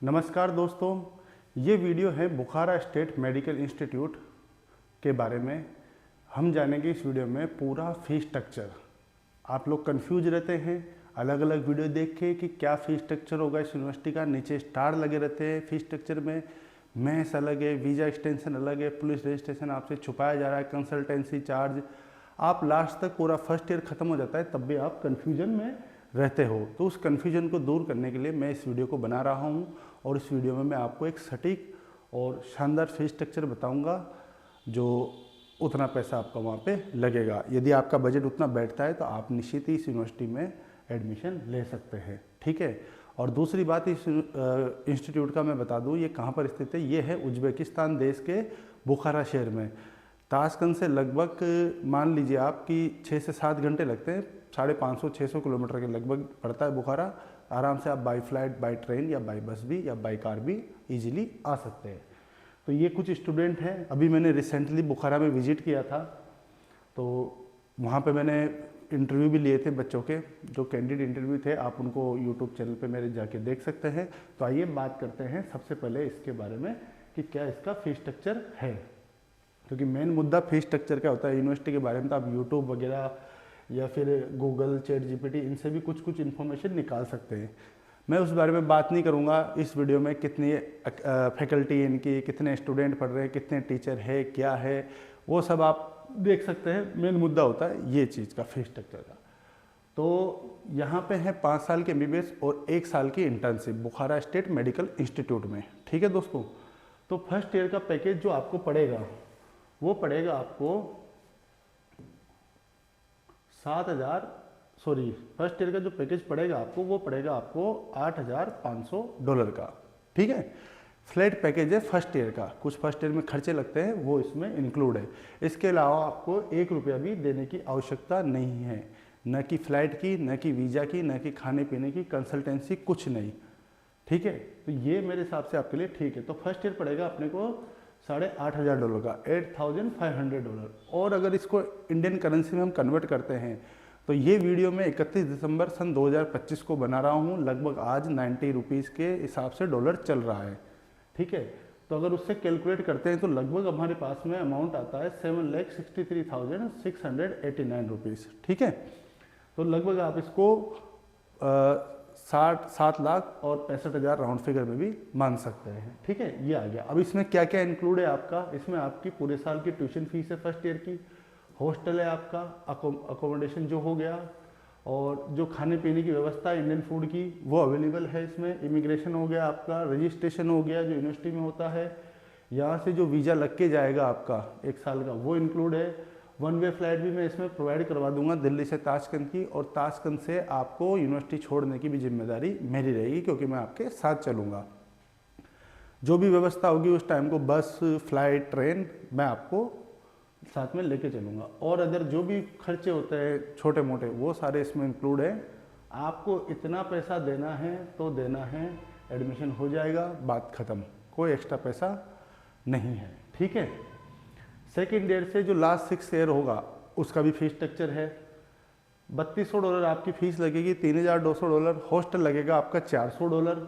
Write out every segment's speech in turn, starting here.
नमस्कार दोस्तों, ये वीडियो है बुखारा स्टेट मेडिकल इंस्टीट्यूट के बारे में। हम जानेंगे इस वीडियो में पूरा फीस स्ट्रक्चर। आप लोग कंफ्यूज रहते हैं अलग अलग वीडियो देख के कि क्या फीस स्ट्रक्चर होगा इस यूनिवर्सिटी का। नीचे स्टार लगे रहते हैं फीस स्ट्रक्चर में, मैथ्स अलग है, वीज़ा एक्सटेंशन अलग है, पुलिस रजिस्ट्रेशन आपसे छुपाया जा रहा है, कंसल्टेंसी चार्ज। आप लास्ट तक पूरा फर्स्ट ईयर ख़त्म हो जाता है तब भी आप कन्फ्यूजन में रहते हो। तो उस कन्फ्यूजन को दूर करने के लिए मैं इस वीडियो को बना रहा हूँ और इस वीडियो में मैं आपको एक सटीक और शानदार फीस स्ट्रक्चर बताऊंगा जो उतना पैसा आपका वहाँ पे लगेगा। यदि आपका बजट उतना बैठता है तो आप निश्चित ही इस यूनिवर्सिटी में एडमिशन ले सकते हैं, ठीक है। और दूसरी बात, इस इंस्टीट्यूट का मैं बता दूँ ये कहाँ पर स्थित है। ये है उज्बेकिस्तान देश के बुखारा शहर में। ताशकंद से लगभग मान लीजिए आप कि 6 से 7 घंटे लगते हैं, 550-600 किलोमीटर के लगभग पड़ता है बुखारा। आराम से आप बाई फ्लाइट, बाई ट्रेन या बाई बस भी या बाई कार भी इजीली आ सकते हैं। तो ये कुछ स्टूडेंट हैं। अभी मैंने रिसेंटली बुखारा में विजिट किया था, तो वहाँ पे मैंने इंटरव्यू भी लिए थे बच्चों के, जो कैंडिडेट इंटरव्यू थे। आप उनको यूट्यूब चैनल पे मेरे जाके देख सकते हैं। तो आइए बात करते हैं सबसे पहले इसके बारे में कि क्या इसका फीस स्ट्रक्चर है, क्योंकि मेन मुद्दा फीस स्ट्रक्चर का होता है। यूनिवर्सिटी के बारे में तो आप यूट्यूब वगैरह या फिर गूगल, चैट जीपीटी, इनसे भी कुछ इन्फॉर्मेशन निकाल सकते हैं। मैं उस बारे में बात नहीं करूंगा इस वीडियो में। कितनी फैकल्टी इनकी, कितने स्टूडेंट पढ़ रहे हैं, कितने टीचर है, क्या है, वो सब आप देख सकते हैं। मेन मुद्दा होता है ये चीज़ का, फीस स्ट्रक्चर का। तो यहाँ पे है 5 साल के एमबीबीएस और 1 साल की इंटर्नशिप बुखारा स्टेट मेडिकल इंस्टीट्यूट में, ठीक है दोस्तों। तो फर्स्ट ईयर का पैकेज जो आपको पड़ेगा वो पड़ेगा आपको फर्स्ट ईयर का जो पैकेज पड़ेगा आपको वो पड़ेगा आपको $8,500 का, ठीक है। फ्लैट पैकेज है फर्स्ट ईयर का। कुछ फर्स्ट ईयर में खर्चे लगते हैं वो इसमें इंक्लूड है। इसके अलावा आपको 1 रुपया भी देने की आवश्यकता नहीं है, न कि फ्लाइट की, न कि वीज़ा की, न कि खाने पीने की, कंसल्टेंसी, कुछ नहीं, ठीक है। तो ये मेरे हिसाब से आपके लिए ठीक है। तो फर्स्ट ईयर पड़ेगा अपने को $8,500 का, $8,500। और अगर इसको इंडियन करेंसी में हम कन्वर्ट करते हैं तो ये वीडियो मैं 31 दिसंबर सन 2025 को बना रहा हूँ। लगभग आज 90 रुपीज़ के हिसाब से डॉलर चल रहा है, ठीक है। तो अगर उससे कैलकुलेट करते हैं तो लगभग हमारे पास में अमाउंट आता है 7,63,689 रुपीज़, ठीक है। तो लगभग आप इसको 7,65,000 राउंड फिगर में भी मान सकते हैं, ठीक है। ये आ गया। अब इसमें क्या क्या इंक्लूड है आपका। इसमें आपकी पूरे साल की ट्यूशन फीस है फर्स्ट ईयर की, हॉस्टल है आपका, अकोमोडेशन जो हो गया, और जो खाने पीने की व्यवस्था इंडियन फूड की वो अवेलेबल है इसमें। इमिग्रेशन हो गया आपका, रजिस्ट्रेशन हो गया जो यूनिवर्सिटी में होता है, यहाँ से जो वीज़ा लग के जाएगा आपका 1 साल का वो इंक्लूड है। 1 वे फ्लाइट भी मैं इसमें प्रोवाइड करवा दूंगा दिल्ली से ताशकंद की, और ताशकंद से आपको यूनिवर्सिटी छोड़ने की भी जिम्मेदारी मेरी रहेगी, क्योंकि मैं आपके साथ चलूँगा। जो भी व्यवस्था होगी उस टाइम को, बस, फ्लाइट, ट्रेन, मैं आपको साथ में लेके चलूँगा। और अदर जो भी खर्चे होते हैं छोटे मोटे वो सारे इसमें इंक्लूड है। आपको इतना पैसा देना है तो देना है, एडमिशन हो जाएगा, बात ख़त्म, कोई एक्स्ट्रा पैसा नहीं है, ठीक है। सेकेंड ईयर से जो लास्ट 6 ईयर होगा उसका भी फीस स्ट्रक्चर है। $3,200 आपकी फ़ीस लगेगी, $3,200 हॉस्टल लगेगा आपका $400,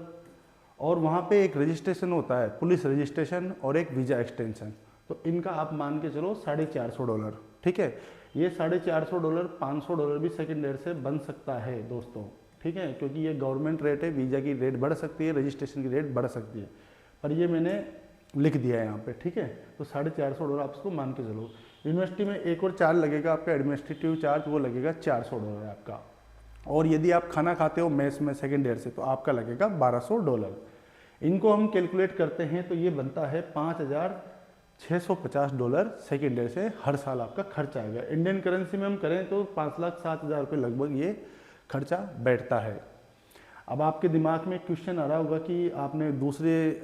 और वहाँ पे एक रजिस्ट्रेशन होता है, पुलिस रजिस्ट्रेशन, और एक वीज़ा एक्सटेंशन। तो इनका आप मान के चलो $450, ठीक है। ये $450, $500 भी सेकेंड ईयर से बन सकता है दोस्तों, ठीक है, क्योंकि ये गवर्नमेंट रेट है। वीज़ा की रेट बढ़ सकती है, रजिस्ट्रेशन की रेट बढ़ सकती है, पर ये मैंने लिख दिया है यहाँ पे, ठीक है। तो $450 आप इसको मान के चलो। यूनिवर्सिटी में एक और चार्ज लगेगा आपका, एडमिनिस्ट्रेटिव चार्ज, वो लगेगा $400 आपका। और यदि आप खाना खाते हो मेस में सेकेंड ईयर से तो आपका लगेगा $1,200। इनको हम कैलकुलेट करते हैं तो ये बनता है $5,650 सेकेंड ईयर से हर साल आपका खर्चा आएगा। इंडियन करेंसी में हम करें तो 5,07,000 रुपये लगभग ये खर्चा बैठता है। अब आपके दिमाग में क्वेश्चन आ रहा होगा कि आपने दूसरे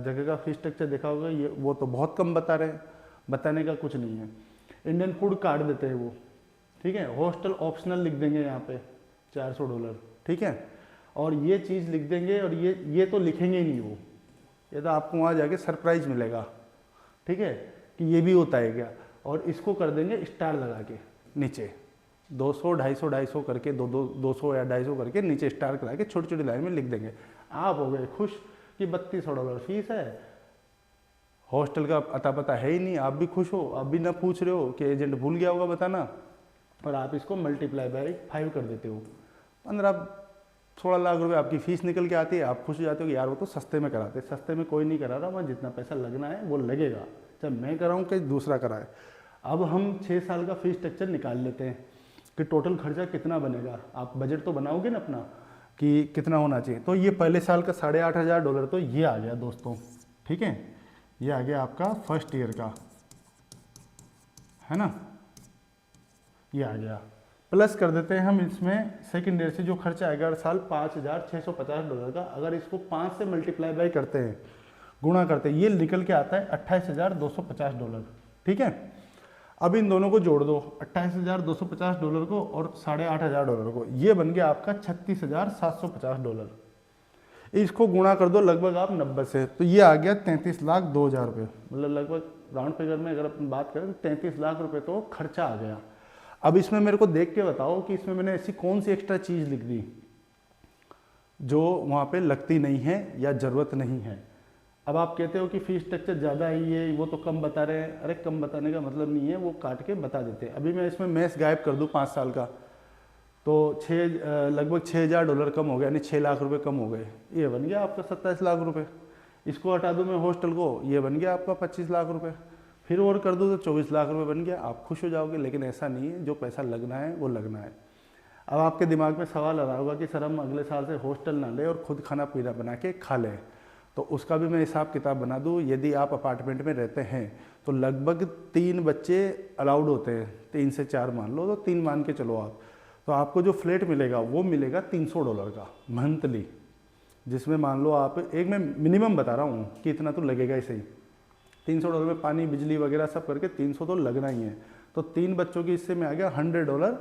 जगह का फीस स्ट्रक्चर देखा होगा, ये वो तो बहुत कम बता रहे हैं। बताने का कुछ नहीं है। इंडियन फूड काट देते हैं वो, ठीक है। हॉस्टल ऑप्शनल लिख देंगे यहाँ पे $400, ठीक है। और ये चीज़ लिख देंगे, और ये तो लिखेंगे ही नहीं वो, ये तो आपको वहाँ जाके सरप्राइज मिलेगा, ठीक है, कि ये भी होता है क्या। और इसको कर देंगे स्टार लगा के नीचे 200, 250 करके 200 या 250 करके नीचे स्टार करा के छोटी छोटी लाइन में लिख देंगे। आप हो गए खुश कि $3200 फीस है, हॉस्टल का अता पता है ही नहीं, आप भी खुश हो, आप भी ना पूछ रहे हो कि एजेंट भूल गया होगा बताना, और आप इसको मल्टीप्लाई बाई 5 कर देते हो। 15-16 लाख रुपए आपकी फ़ीस निकल के आती है, आप खुश हो जाते हो कि यार वो तो सस्ते में कराते। सस्ते में कोई नहीं करा रहा, वहाँ जितना पैसा लगना है वो लगेगा, चाहे मैं कराऊँ कि दूसरा कराए। अब हम 6 साल का फीस स्ट्रक्चर निकाल लेते हैं कि टोटल खर्चा कितना बनेगा। आप बजट तो बनाओगे ना अपना कि कितना होना चाहिए। तो ये पहले साल का $8,500 तो ये आ गया दोस्तों, ठीक है, ये आ गया आपका फर्स्ट ईयर का, है ना, ये आ गया। प्लस कर देते हैं हम इसमें सेकेंड ईयर से जो खर्चा आएगा हर साल $5,650 का। अगर इसको 5 से मल्टीप्लाई बाई करते हैं, गुणा करते हैं, ये निकल के आता है $28,250, ठीक है। अब इन दोनों को जोड़ दो, $28,250 को और $8,500 को, ये बन गया आपका $36,750। इसको गुणा कर दो लगभग आप 90 से, तो ये आ गया 33,02,000 रुपये, मतलब लगभग राउंड फिगर में अगर अपन बात करें तो 33 लाख रुपए तो खर्चा आ गया। अब इसमें मेरे को देख के बताओ कि इसमें मैंने ऐसी कौन सी एक्स्ट्रा चीज़ लिख दी जो वहाँ पे लगती नहीं है या ज़रूरत नहीं है। अब आप कहते हो कि फीस स्ट्रक्चर ज़्यादा है, ये वो तो कम बता रहे हैं। अरे कम बताने का मतलब नहीं है, वो काट के बता देते हैं। अभी मैं इसमें मैथ्स गायब कर दूँ 5 साल का, तो लगभग $6,000 कम हो गया, यानी 6 लाख रुपए कम हो गए। ये बन गया आपका 27 लाख रुपए। इसको हटा दूँ मैं हॉस्टल को, ये बन गया आपका 25 लाख रुपए। फिर और कर दूँ तो 24 लाख रुपए बन गया। आप खुश हो जाओगे, लेकिन ऐसा नहीं है, जो पैसा लगना है वो लगना है। अब आपके दिमाग में सवाल आ रहा होगा कि सर हम अगले साल से हॉस्टल ना ले और खुद खाना पीना बना के खा लें, तो उसका भी मैं हिसाब किताब बना दूँ। यदि आप अपार्टमेंट में रहते हैं तो लगभग 3 बच्चे अलाउड होते हैं, 3 से 4 मान लो, तो 3 मान के चलो आप, तो आपको जो फ्लैट मिलेगा वो मिलेगा $300 का मंथली, जिसमें मान लो आप एक, मैं मिनिमम बता रहा हूँ कि इतना तो लगेगा ही सही, $300 में पानी बिजली वगैरह सब करके 300 तो लगना ही है। तो 3 बच्चों की इससे में आ गया $100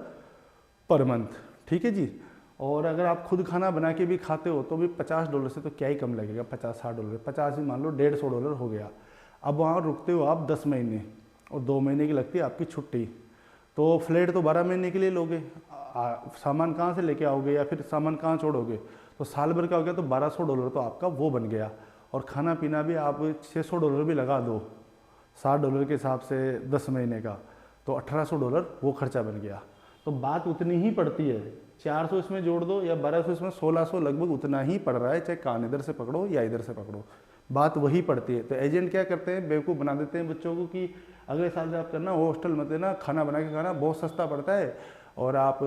पर मंथ, ठीक है जी। और अगर आप खुद खाना बना के भी खाते हो तो भी $50 से तो क्या ही कम लगेगा, $50-60, 50 ही मान लो, $150 हो गया। अब वहाँ रुकते हो आप 10 महीने और 2 महीने की लगती है आपकी छुट्टी, तो फ्लैट तो 12 महीने के लिए लोगे, सामान कहाँ से लेके आओगे या फिर सामान कहाँ छोड़ोगे, तो साल भर का हो गया, तो $1,200 तो आपका वो बन गया। और खाना पीना भी आप $600 भी लगा दो, $60 के हिसाब से 10 महीने का, तो $1,800 वो खर्चा बन गया। तो बात उतनी ही पड़ती है, 400 इसमें जोड़ दो या 1200 इसमें, 1600 लगभग उतना ही पड़ रहा है, चाहे कान इधर से पकड़ो या इधर से पकड़ो, बात वही पड़ती है। तो एजेंट क्या करते हैं, बेवकूफ़ बना देते हैं बच्चों को कि अगले साल से आप करना हॉस्टल मत देना, खाना बना के खाना बहुत सस्ता पड़ता है और आप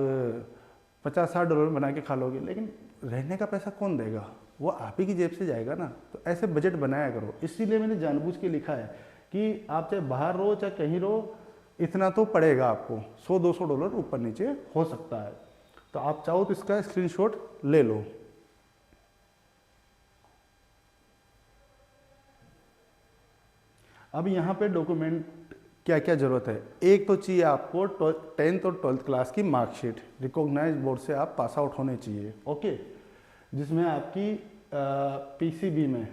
$50-60 बना के खा लोगे, लेकिन रहने का पैसा कौन देगा, वो आप ही की जेब से जाएगा ना। तो ऐसे बजट बनाया करो। इसीलिए मैंने जानबूझ के लिखा है कि आप चाहे बाहर रहो चाहे कहीं रहो, इतना तो पड़ेगा आपको, $100-200 ऊपर नीचे हो सकता है। तो आप चाहो तो इसका स्क्रीनशॉट ले लो। अब यहाँ पे डॉक्यूमेंट क्या क्या ज़रूरत है। एक तो चाहिए आपको 10th और 12th क्लास की मार्कशीट, रिकॉग्नाइज बोर्ड से आप पास आउट होने चाहिए, ओके, जिसमें आपकी पीसीबी में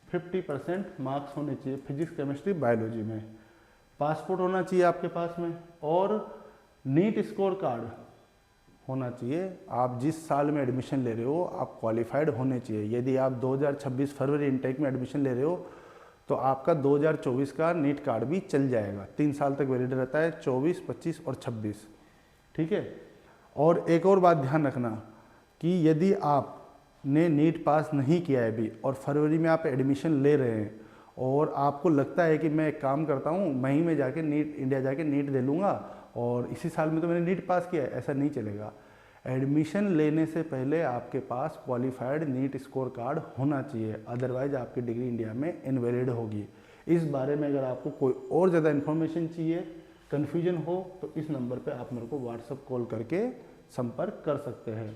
50% मार्क्स होने चाहिए, फिजिक्स केमिस्ट्री बायोलॉजी में। पासपोर्ट होना चाहिए आपके पास में, और नीट स्कोर कार्ड होना चाहिए। आप जिस साल में एडमिशन ले रहे हो आप क्वालिफाइड होने चाहिए। यदि आप 2026 फरवरी इनटेक में एडमिशन ले रहे हो तो आपका 2024 का नीट कार्ड भी चल जाएगा, 3 साल तक वैलिड रहता है, 24, 25 और 26, ठीक है। और एक और बात ध्यान रखना कि यदि आपने नीट पास नहीं किया है अभी और फरवरी में आप एडमिशन ले रहे हैं और आपको लगता है कि मैं एक काम करता हूँ, मई में जाके नीट, इंडिया जाके नीट दे लूँगा और इसी साल में तो मैंने नीट पास किया है, ऐसा नहीं चलेगा। एडमिशन लेने से पहले आपके पास क्वालिफाइड नीट स्कोर कार्ड होना चाहिए, अदरवाइज आपकी डिग्री इंडिया में इनवैलिड होगी। इस बारे में अगर आपको कोई और ज़्यादा इन्फॉर्मेशन चाहिए, कन्फ्यूजन हो, तो इस नंबर पे आप मेरे को व्हाट्सअप कॉल करके संपर्क कर सकते हैं।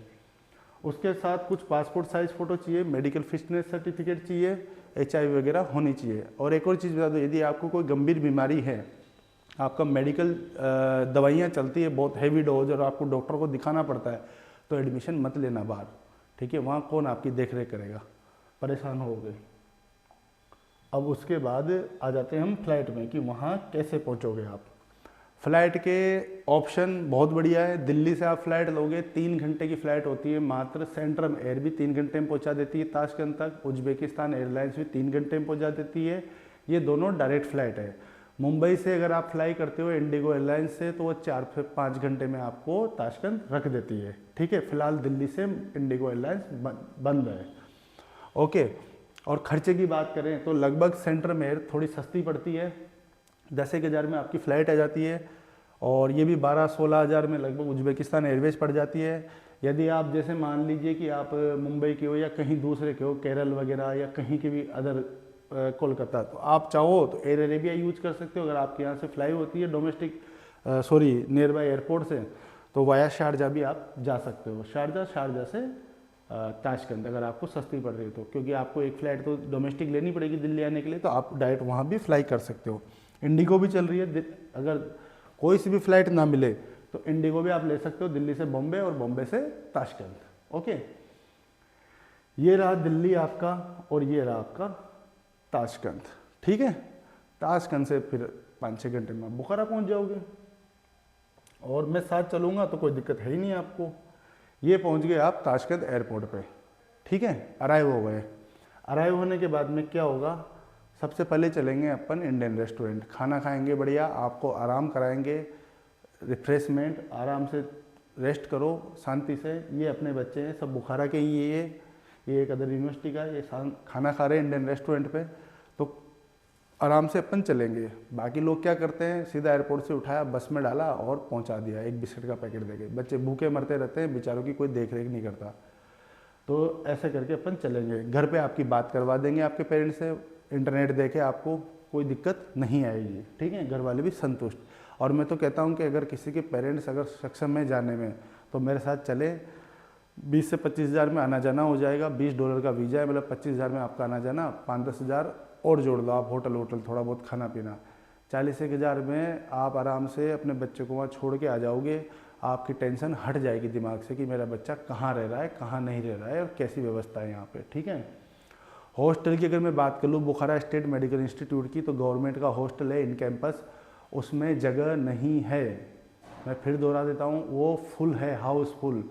उसके साथ कुछ पासपोर्ट साइज़ फ़ोटो चाहिए, मेडिकल फिटनेस सर्टिफिकेट चाहिए, HIV वगैरह होनी चाहिए। और एक और चीज़ बता दो, यदि आपको कोई गंभीर बीमारी है, आपका मेडिकल दवाइयाँ चलती है बहुत हैवी डोज और आपको डॉक्टर को दिखाना पड़ता है, तो एडमिशन मत लेना बाहर, ठीक है, वहाँ कौन आपकी देख रेख करेगा, परेशान होगे। अब उसके बाद आ जाते हैं हम फ्लाइट में कि वहाँ कैसे पहुँचोगे आप। फ़्लाइट के ऑप्शन बहुत बढ़िया है। दिल्ली से आप फ़्लाइट लोगे 3 घंटे की फ़्लाइट होती है मात्र। सेंट्रम एयर भी 3 घंटे में पहुंचा देती है ताशकंद तक। उज्बेकिस्तान एयरलाइंस भी 3 घंटे में पहुंचा देती है। ये दोनों डायरेक्ट फ़्लाइट है। मुंबई से अगर आप फ्लाई करते हो इंडिगो एयरलाइंस से तो वो 4 से 5 घंटे में आपको ताशकंद रख देती है। ठीक है, फिलहाल दिल्ली से इंडिगो एयरलाइंस बंद है। ओके, और खर्चे की बात करें तो लगभग सेंट्रम एयर थोड़ी सस्ती पड़ती है, 10-1 हज़ार में आपकी फ़्लाइट आ जाती है। और ये भी 12-16 हज़ार में लगभग उज्बेकिस्तान एयरवेज पड़ जाती है। यदि आप जैसे मान लीजिए कि आप मुंबई के हो या कहीं दूसरे के हो, केरल वगैरह या कहीं के भी अदर कोलकाता, तो आप चाहो तो एयर अरेबिया यूज कर सकते हो। अगर आपके यहाँ से फ्लाई होती है डोमेस्टिक नियर बाय एयरपोर्ट से, तो वाया शारजा भी आप जा सकते हो। शारजा से ताशकंद अगर आपको सस्ती पड़ रही है तो, क्योंकि आपको एक फ़्लाइट तो डोमेस्टिक लेनी पड़ेगी दिल्ली आने के लिए, तो आप डायरेक्ट वहाँ भी फ्लाई कर सकते हो। इंडिगो भी चल रही है, अगर कोई सी भी फ्लाइट ना मिले तो इंडिगो भी आप ले सकते हो, दिल्ली से बॉम्बे और बॉम्बे से ताशकंद। ओके, ये रहा दिल्ली आपका और ये रहा आपका ताशकंद। ठीक है, ताशकंद से फिर 5-6 घंटे में बुखारा पहुंच जाओगे और मैं साथ चलूँगा तो कोई दिक्कत है ही नहीं आपको। ये पहुंच गए आप ताशकंद एयरपोर्ट पे। ठीक है, अराइव हो गए। अराइव होने के बाद में क्या होगा, सबसे पहले चलेंगे अपन इंडियन रेस्टोरेंट, खाना खाएंगे बढ़िया, आपको आराम कराएंगे, रिफ्रेशमेंट, आराम से रेस्ट करो शांति से। ये अपने बच्चे हैं सब बुखारा के ही, ये एक अदर यूनिवर्सिटी का, ये खाना खा रहे हैं इंडियन रेस्टोरेंट पे, तो आराम से अपन चलेंगे। बाकी लोग क्या करते हैं, सीधा एयरपोर्ट से उठाया, बस में डाला और पहुंचा दिया, एक बिस्किट का पैकेट देके। बच्चे भूखे मरते रहते हैं, बेचारों की कोई देख रेख नहीं करता। तो ऐसे करके अपन चलेंगे। घर पे आपकी बात करवा देंगे आपके पेरेंट्स से, इंटरनेट देके आपको कोई दिक्कत नहीं आएगी। ठीक है, घर वाले भी संतुष्ट। और मैं तो कहता हूँ कि अगर किसी के पेरेंट्स अगर सक्षम है जाने में तो मेरे साथ चले। 20 से 25 हज़ार में आना जाना हो जाएगा। $20 का वीज़ा है, मतलब 25 हज़ार में आपका आना जाना। 5-10 हज़ार और जोड़ दो आप, होटल थोड़ा बहुत खाना पीना। 40-1 हज़ार में आप आराम से अपने बच्चे को वहाँ छोड़ के आ जाओगे। आपकी टेंशन हट जाएगी दिमाग से कि मेरा बच्चा कहाँ रह रहा है, कहाँ नहीं रह रहा है और कैसी व्यवस्था है यहाँ पे। ठीक है, हॉस्टल की अगर मैं बात कर लूँ बुखारा स्टेट मेडिकल इंस्टीट्यूट की, तो गवर्नमेंट का हॉस्टल है इन कैंपस, उसमें जगह नहीं है। मैं फिर दोहरा देता हूँ, वो फुल है, हाउसफुल।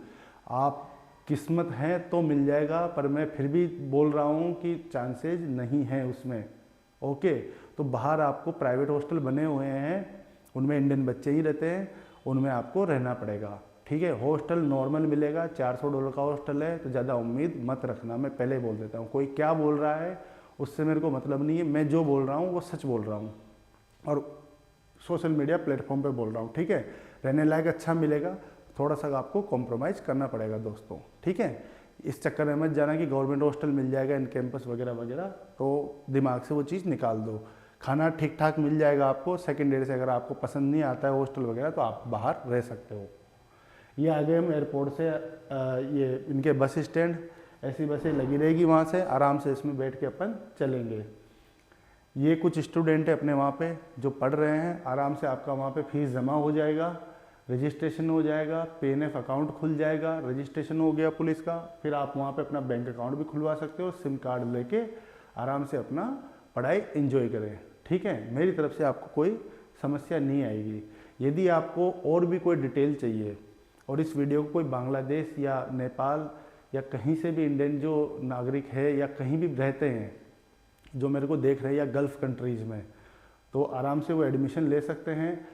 आप किस्मत है तो मिल जाएगा, पर मैं फिर भी बोल रहा हूँ कि चांसेज नहीं है उसमें। ओके, तो बाहर आपको प्राइवेट हॉस्टल बने हुए हैं, उनमें इंडियन बच्चे ही रहते हैं, उनमें आपको रहना पड़ेगा। ठीक है, हॉस्टल नॉर्मल मिलेगा, $400 का हॉस्टल है, तो ज़्यादा उम्मीद मत रखना। मैं पहले बोल देता हूँ, कोई क्या बोल रहा है उससे मेरे को मतलब नहीं है। मैं जो बोल रहा हूँ वो सच बोल रहा हूँ और सोशल मीडिया प्लेटफॉर्म पे बोल रहा हूँ। ठीक है, रहने लायक अच्छा मिलेगा, थोड़ा सा आपको कॉम्प्रोमाइज़ करना पड़ेगा दोस्तों। ठीक है, इस चक्कर में मत जाना कि गवर्नमेंट हॉस्टल मिल जाएगा इन कैंपस वगैरह वगैरह, तो दिमाग से वो चीज़ निकाल दो। खाना ठीक ठाक मिल जाएगा आपको सेकेंड ईयर से। अगर आपको पसंद नहीं आता है हॉस्टल वगैरह तो आप बाहर रह सकते हो। ये आ गए हम एयरपोर्ट से, ये इनके बस स्टैंड, ऐसी बसें लगी रहेगी वहाँ से, आराम से इसमें बैठ के अपन चलेंगे। ये कुछ स्टूडेंट है अपने वहाँ पे जो पढ़ रहे हैं, आराम से आपका वहाँ पे फीस जमा हो जाएगा, रजिस्ट्रेशन हो जाएगा, PNF अकाउंट खुल जाएगा, रजिस्ट्रेशन हो गया पुलिस का, फिर आप वहाँ पे अपना बैंक अकाउंट भी खुलवा सकते हो, सिम कार्ड लेके आराम से अपना पढ़ाई एंजॉय करें। ठीक है, मेरी तरफ से आपको कोई समस्या नहीं आएगी। यदि आपको और भी कोई डिटेल चाहिए और इस वीडियो को कोई बांग्लादेश या नेपाल या कहीं से भी इंडियन जो नागरिक है या कहीं भी रहते हैं जो मेरे को देख रहे हैं या गल्फ़ कंट्रीज़ में, तो आराम से वो एडमिशन ले सकते हैं।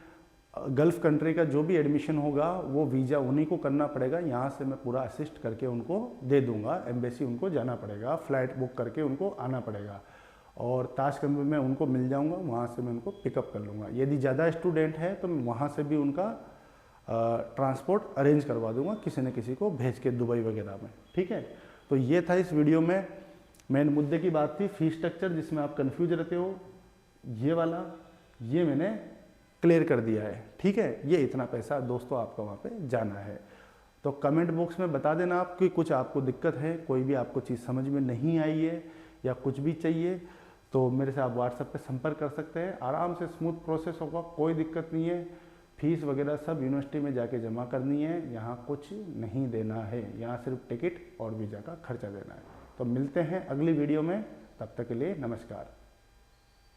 गल्फ़ कंट्री का जो भी एडमिशन होगा वो वीज़ा उन्हीं को करना पड़ेगा। यहाँ से मैं पूरा असिस्ट करके उनको दे दूँगा, एम्बेसी उनको जाना पड़ेगा, फ़्लाइट बुक करके उनको आना पड़ेगा और ताशकंद में मैं उनको मिल जाऊँगा, वहाँ से मैं उनको पिकअप कर लूँगा। यदि ज़्यादा स्टूडेंट है तो मैं वहाँ से भी उनका ट्रांसपोर्ट अरेंज करवा दूंगा, किसी न किसी को भेज के दुबई वगैरह में। ठीक है, तो ये था इस वीडियो में मेन मुद्दे की बात थी, फीस स्ट्रक्चर जिसमें आप कंफ्यूज रहते हो, ये वाला ये मैंने क्लियर कर दिया है। ठीक है, ये इतना पैसा दोस्तों आपका वहाँ पे जाना है। तो कमेंट बॉक्स में बता देना आप कि कुछ आपको दिक्कत है, कोई भी आपको चीज़ समझ में नहीं आई है या कुछ भी चाहिए तो मेरे से आप व्हाट्सएप पे संपर्क कर सकते हैं। आराम से स्मूथ प्रोसेस होगा, कोई दिक्कत नहीं है। फीस वगैरह सब यूनिवर्सिटी में जाके जमा करनी है, यहाँ कुछ नहीं देना है, यहाँ सिर्फ टिकट और वीज़ा का खर्चा देना है। तो मिलते हैं अगली वीडियो में, तब तक के लिए नमस्कार।